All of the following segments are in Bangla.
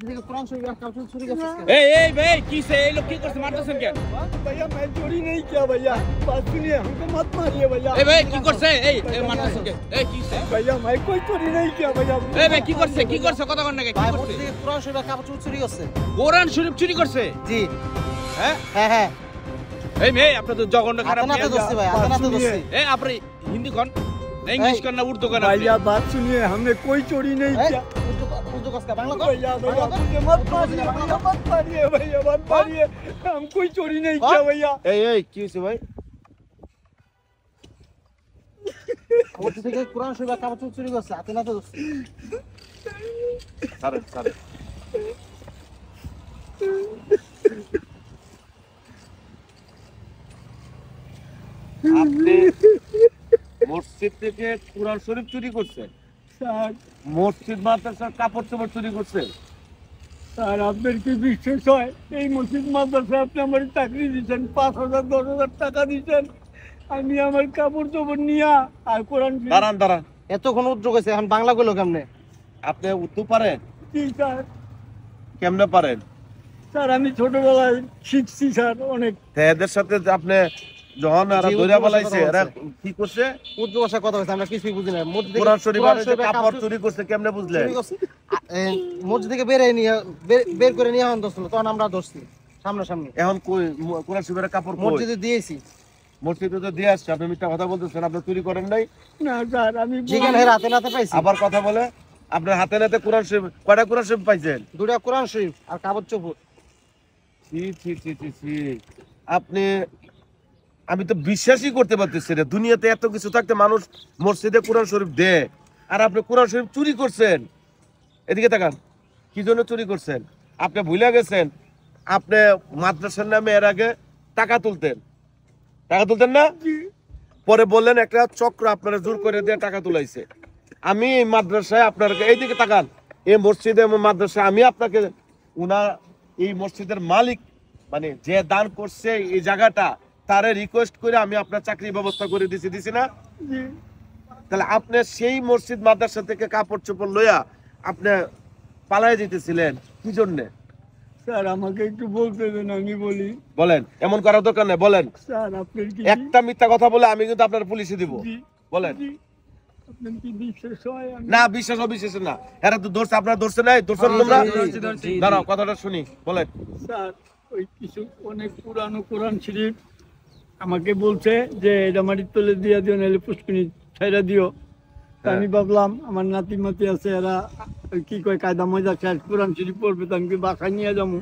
থেকে কোরআন শরীফ আর কাপড় চুরি করছিস কেন? এই ভাই কিসে এই লোক কি করছে মারতেছেন কেন? भैया मैं चोरी नहीं किया भैया, बात सुनिए, हमको मत मारिए भैया। এই ভাই কি করছে এই মারতেছেন কেন? এই কিসে भैया मैं कोई चोरी नहीं किया भैया। এই ভাই কি করছে কথা কর না কি ভাই করছে? মসজিদ থেকে কোরআন শরীফ আর কাপড় চুরি করছে। কোরআন শরীফ চুরি করছে? জি হ্যাঁ হ্যাঁ এই মেয়ে আপনার তো জঘন্য খারাপ আতনাতে দোস্তি ভাই, আতনাতে দোস্তি। এই আপনি হিন্দি কোন इंग्लिश करना उर्दू करना भैया बात सुनिए, हमने कोई चोरी नहीं किया। উর্দু কথা বাংলা কর। भैया भैया मुझे मत मारिए भैया, मत मारिए भैया, मत मारिए, हम कोई चोरी नहीं किया भैया। এই কি হইছে ভাই? মসজিদ থেকে কোরআন শরীফ আর কাপড় চুরি করছে, আতনাতে দোস্তি। সারে আপনি মসজিদ থেকে কুরআন শরীফ চুরি করছেন? স্যার মসজিদ মাদ্রাসার কাপড় চোপড় চুরি করছেন? স্যার আপনার কি বিশ্বাস হয়, এই মসজিদ মাদ্রাসা আপনি আমার চাকরি দিচ্ছেন, 5,000 10,000 টাকা দিচ্ছেন, আমি আমার কাপড় চোপড় নিয়া আর কোরআন শরীফ- দাঁড়ান এতক্ষণ উদ্যোগ হয়েছে, এখন বাংলা কইলো কেমনে? আপনি উর্দু পারেন? জি স্যার। কেমনে পারেন? স্যার আমি ছোটবেলায় শিখছি স্যার অনেক। এদের সাথে যে আপনি যখন এরা জি, দইরা উর্দু বলাইছে ভাষা এরা কথা কি করছে? উর্দু ভাষায় কথা হয়েছে, আমরা কিছুই বুঝি না। মসজিদ থেকে কোরআন শরীফ আর শরীফ আর কাপড় চুরি করছে কেমনে বুঝলেন? চুরি করছে। মসজিদ থেকে বের করে নিয়ে এখন ধরছিল, তখন আমরা ধরছি সামনাসামনি। এখন কই কোরআন শরীফের কাপড় কই? মসজিদে দিয়েছি। মসজিদে তো দিয়ে আসছে, আপনি মিথ্যা কথা বলতেছেন, আপনি চুরি করেন নাই। না স্যার আমি যেখানে রাতে নাতে পাইছি। আবার কথা বলে আপনার হাতে নাতে কোরআন শরীফ, কয়টা কোরআন শরীফ পাইছেন? দুটা কোরআন শরীফ আর কাপড় চোপড়। ছি। আপনি, আমি তো বিশ্বাসই করতে পারতেছি না, দুনিয়াতে এত কিছু থাকতে মানুষ মসজিদে কোরআন শরীফ দেয়, আর আপনি কোরআন শরীফ চুরি করছেন। এদিকে তাকান, কি জন্য চুরি করছেন? আপনি ভুলে গেছেন আপনি মাদ্রাসার নামে এর আগে টাকা তুলতেন না? পরে বললেন একটা চক্র আপনারা জোর করে দিয়ে টাকা তুলাইছে। আমি এই মাদ্রাসায় আপনার, এইদিকে তাকান, এই মসজিদে মাদ্রাসায় আমি আপনাকে, উনার এই মসজিদের মালিক মানে যে দান করছে এই জায়গাটা, তারে রিকোয়েস্ট করে আমি আপনার চাকরির ব্যবস্থা করে দিছি না? তাহলে আপনি সেই মসজিদ মাদ্রাসা থেকে কাপড় চোপড় লইয়া আপনি পালায় যেতেছিলেন কি জন্যে? স্যার আমাকে একটু বলতে দেন, আমি বলি। বলেন, এমন করার দরকার নেই, বলেন। স্যার আপনার কি একটা মিথ্যা কথা বলে আমি কিন্তু আপনার পুলিশে দিব। জি, বলেন। জি, আপনার কি বিশ্বাস হয়? না, বিশ্বাস অবিশ্বাস না, এরা তো ধরছে, আপনার ধরছে নাই, ধরছেন তোমরা? দাঁড়াও, কথাটা শুনি, বলেন। স্যার ওই কিছু অনেক পুরানো কোরআন শরীফ আমাকে বলছে যে এটা মাটির তলে দিয়ে দিও, নাহলে পুষ্কিনি ছেড়ে দিও। তা আমি ভাবলাম আমার নাতি মাতি আছে, এরা ওই কি কয় কায়দা মজা খেয়ে কোরআন শরীফ পড়বে, তো আমি কি বাসায় নিয়ে যাবো।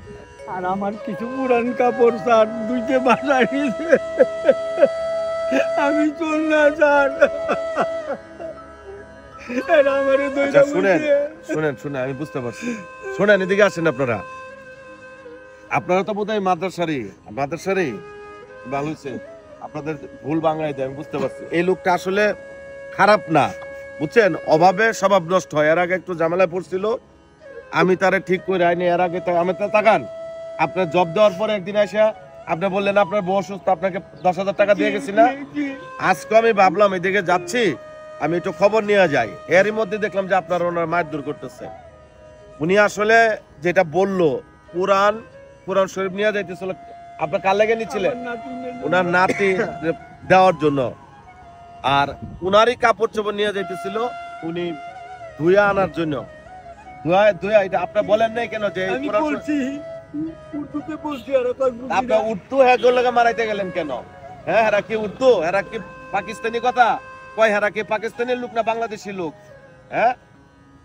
আর আমার কিছু পুরান কাপড় স্যার দুইটা বাসায় নিয়েছে, আমি চল না স্যার। এরা আমারে আচ্ছা, শুনেন, আমি বুঝতে পারছি। শুনেন, এদিকে আসেন আপনারা তো বোধহয় মাদ্রাসারই ভালো হয়েছে, আপনাদের ভুল বাংলায় দেয়, আমি বুঝতে পারছি। এই লোকটা আসলে খারাপ না, বুঝছেন, অভাবে স্বভাব নষ্ট হয়। এর আগে একটু ঝামেলায় পড়ছিল, আমি তারে ঠিক করে আইনি। এর আগে আমি তো তাকান, আপনার জব দেওয়ার পরে একদিন আসা আপনি বললেন আপনার বউ অসুস্থ, আপনাকে 10,000 টাকা দিয়ে গেছি না? আজকে আমি ভাবলাম এদিকে যাচ্ছি, আমি একটু খবর নিয়ে যাই, এরই মধ্যে দেখলাম যে আপনার ওনার মায়ের দূর করতেছে। উনি আসলে যেটা বললো কোরআন শরীফ নিয়ে যাইতেছিল, আপনার কার লেগে নিচ্ছিলেন? ওনার নাতি দেওয়ার জন্য। আর উনারই কাপড় চোপড় নিয়ে যাইতেছিল উনি ধুয়া আনার জন্য। ধুয়া এটা আপনি বলেন নাই কেন যে আমি বলছি উর্দুতে বলছি, আর আপনি উর্দু হ্যাঁ মারাইতে গেলেন কেন? হ্যাঁ, হেরা কি উর্দু, হেরা কি পাকিস্তানি কথা কয়? হেরা কি পাকিস্তানের লোক না বাংলাদেশি লোক? হ্যাঁ,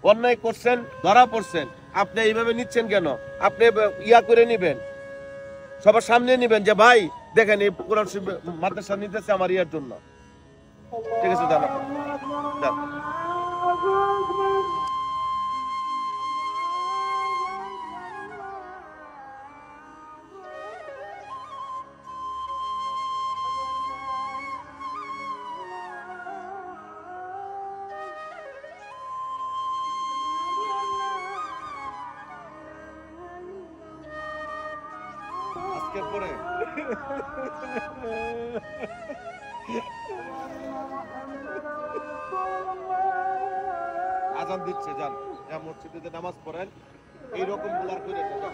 অন্যায় করছেন, ধরা পড়ছেন, আপনি এইভাবে নিচ্ছেন কেন? আপনি ইয়া করে নিবেন, সবার সামনে নিবেন যে ভাই দেখেন এই কোরআন শরীফ মাদ্রাসা নিতেছে আমার ইয়ার জন্য। ঠিক আছে, দাঁড়ান। আজকের পরে আজান দিচ্ছে, যান মসজিদে নামাজ পড়েন, এইরকম বোলার করে না।